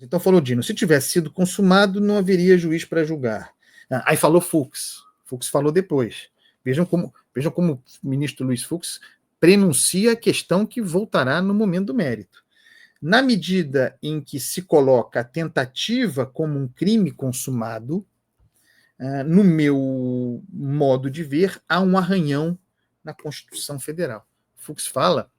Então falou Dino, se tivesse sido consumado, não haveria juiz para julgar. Aí falou Fux. Fux falou depois. Vejam como o ministro Luiz Fux prenuncia a questão que voltará no momento do mérito. Na medida em que se coloca a tentativa como um crime consumado, no meu modo de ver, há um arranhão na Constituição Federal. Fux fala,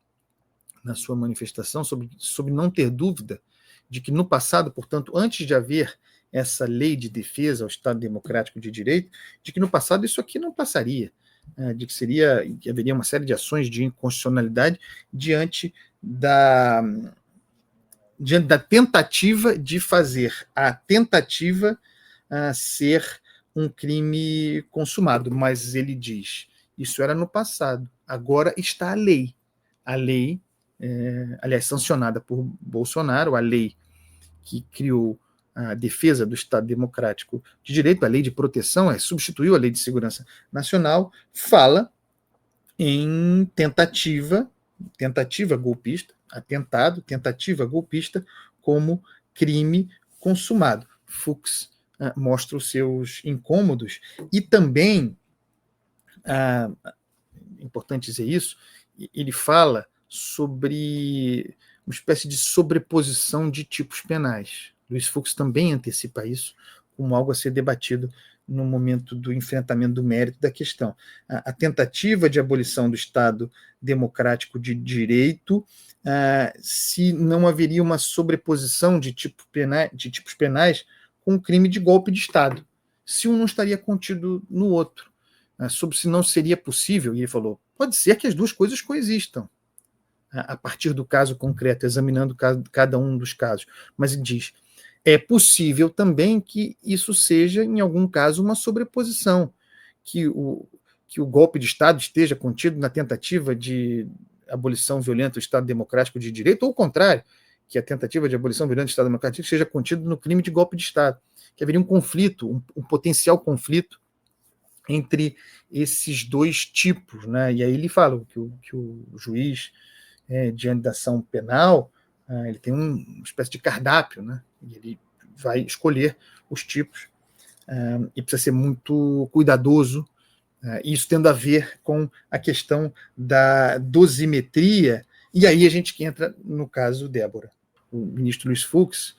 na sua manifestação, sobre não ter dúvida de que no passado, portanto, antes de haver essa lei de defesa ao Estado Democrático de Direito, de que no passado isso aqui não passaria, de que haveria uma série de ações de inconstitucionalidade diante da tentativa de fazer a tentativa ser um crime consumado. Mas ele diz, isso era no passado, agora está a lei. A lei, aliás, sancionada por Bolsonaro, a lei que criou a defesa do Estado Democrático de Direito, a lei de proteção, substituiu a Lei de Segurança Nacional, fala em tentativa golpista, atentado, tentativa golpista, como crime consumado. Fux mostra os seus incômodos e também, importante dizer isso, ele fala sobre uma espécie de sobreposição de tipos penais. Luiz Fux também antecipa isso como algo a ser debatido no momento do enfrentamento do mérito da questão. A tentativa de abolição do Estado Democrático de Direito, se não haveria uma sobreposição de tipos penais com o crime de golpe de Estado, se um não estaria contido no outro, sobre se não seria possível, e ele falou, pode ser que as duas coisas coexistam, a partir do caso concreto, examinando cada um dos casos, mas ele diz, é possível também que isso seja, em algum caso, uma sobreposição, que o golpe de Estado esteja contido na tentativa de abolição violenta do Estado Democrático de Direito, ou o contrário, que a tentativa de abolição violenta do Estado Democrático seja contido no crime de golpe de Estado, que haveria um conflito, um potencial conflito entre esses dois tipos, né? E aí ele fala que o juiz, diante da ação penal, ele tem uma espécie de cardápio, né? E ele vai escolher os tipos e precisa ser muito cuidadoso, isso tendo a ver com a questão da dosimetria, e aí a gente entra no caso Débora. O ministro Luiz Fux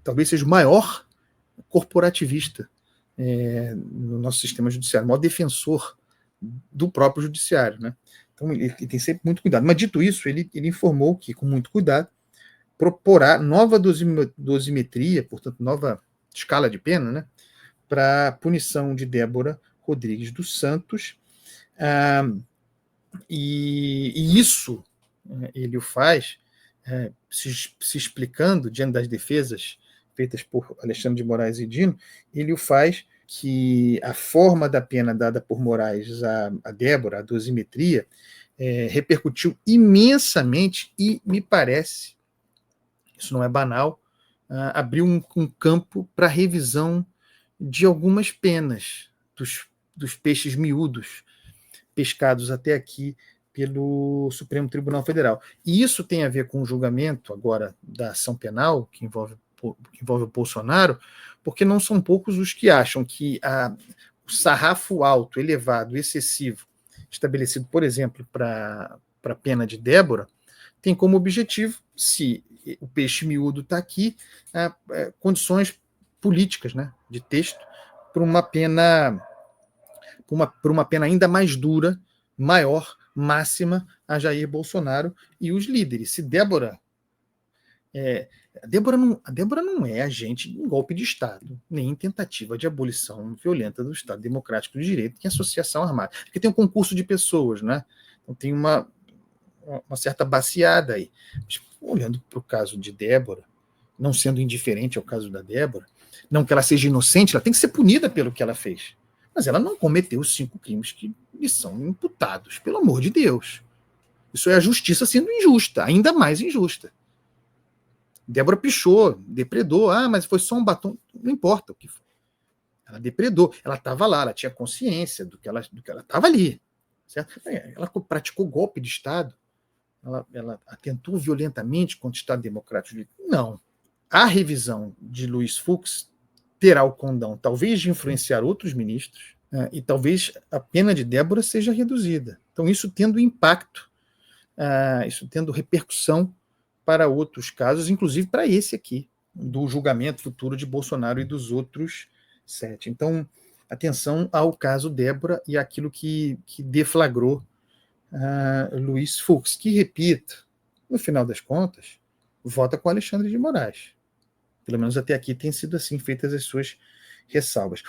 talvez seja o maior corporativista no nosso sistema judiciário, o maior defensor do próprio judiciário, né? Então ele tem sempre muito cuidado. Mas dito isso, ele informou que, com muito cuidado, proporá nova dosimetria, portanto, nova escala de pena, né, para a punição de Débora Rodrigues dos Santos. E isso ele o faz se explicando diante das defesas feitas por Alexandre de Moraes e Dino, ele o faz que a forma da pena dada por Moraes a Débora, a dosimetria, repercutiu imensamente e, me parece, isso não é banal, abriu um campo para revisão de algumas penas dos peixes miúdos pescados até aqui pelo Supremo Tribunal Federal. E isso tem a ver com o julgamento agora da ação penal, que envolve o Bolsonaro, porque não são poucos os que acham que o sarrafo alto, elevado, excessivo, estabelecido, por exemplo, para a pena de Débora, tem como objetivo, se o peixe miúdo está aqui, condições políticas, né, de texto, para uma pena ainda mais dura, maior, máxima, a Jair Bolsonaro e os líderes. Se Débora... A Débora não é agente em golpe de Estado, nem em tentativa de abolição violenta do Estado Democrático de Direito, em associação armada. Porque tem um concurso de pessoas, né? Então tem uma certa baciada aí. Mas, olhando para o caso de Débora, não sendo indiferente ao caso da Débora, não que ela seja inocente, ela tem que ser punida pelo que ela fez. Mas ela não cometeu os 5 crimes que lhe são imputados, pelo amor de Deus. Isso é a justiça sendo injusta, ainda mais injusta. Débora pichou, depredou, mas foi só um batom, não importa o que foi. Ela depredou, ela estava lá, ela tinha consciência do que ela estava ali. Certo? Ela praticou golpe de Estado, ela atentou violentamente contra o Estado Democrático. Não. a revisão de Luiz Fux terá o condão, talvez, de influenciar outros ministros, e talvez a pena de Débora seja reduzida. Então, isso tendo impacto, isso tendo repercussão para outros casos, inclusive para esse aqui, do julgamento futuro de Bolsonaro e dos outros 7. Então, atenção ao caso Débora e aquilo que deflagrou Luiz Fux, que, repito, no final das contas, vota com Alexandre de Moraes. Pelo menos até aqui tem sido assim feitas as suas ressalvas.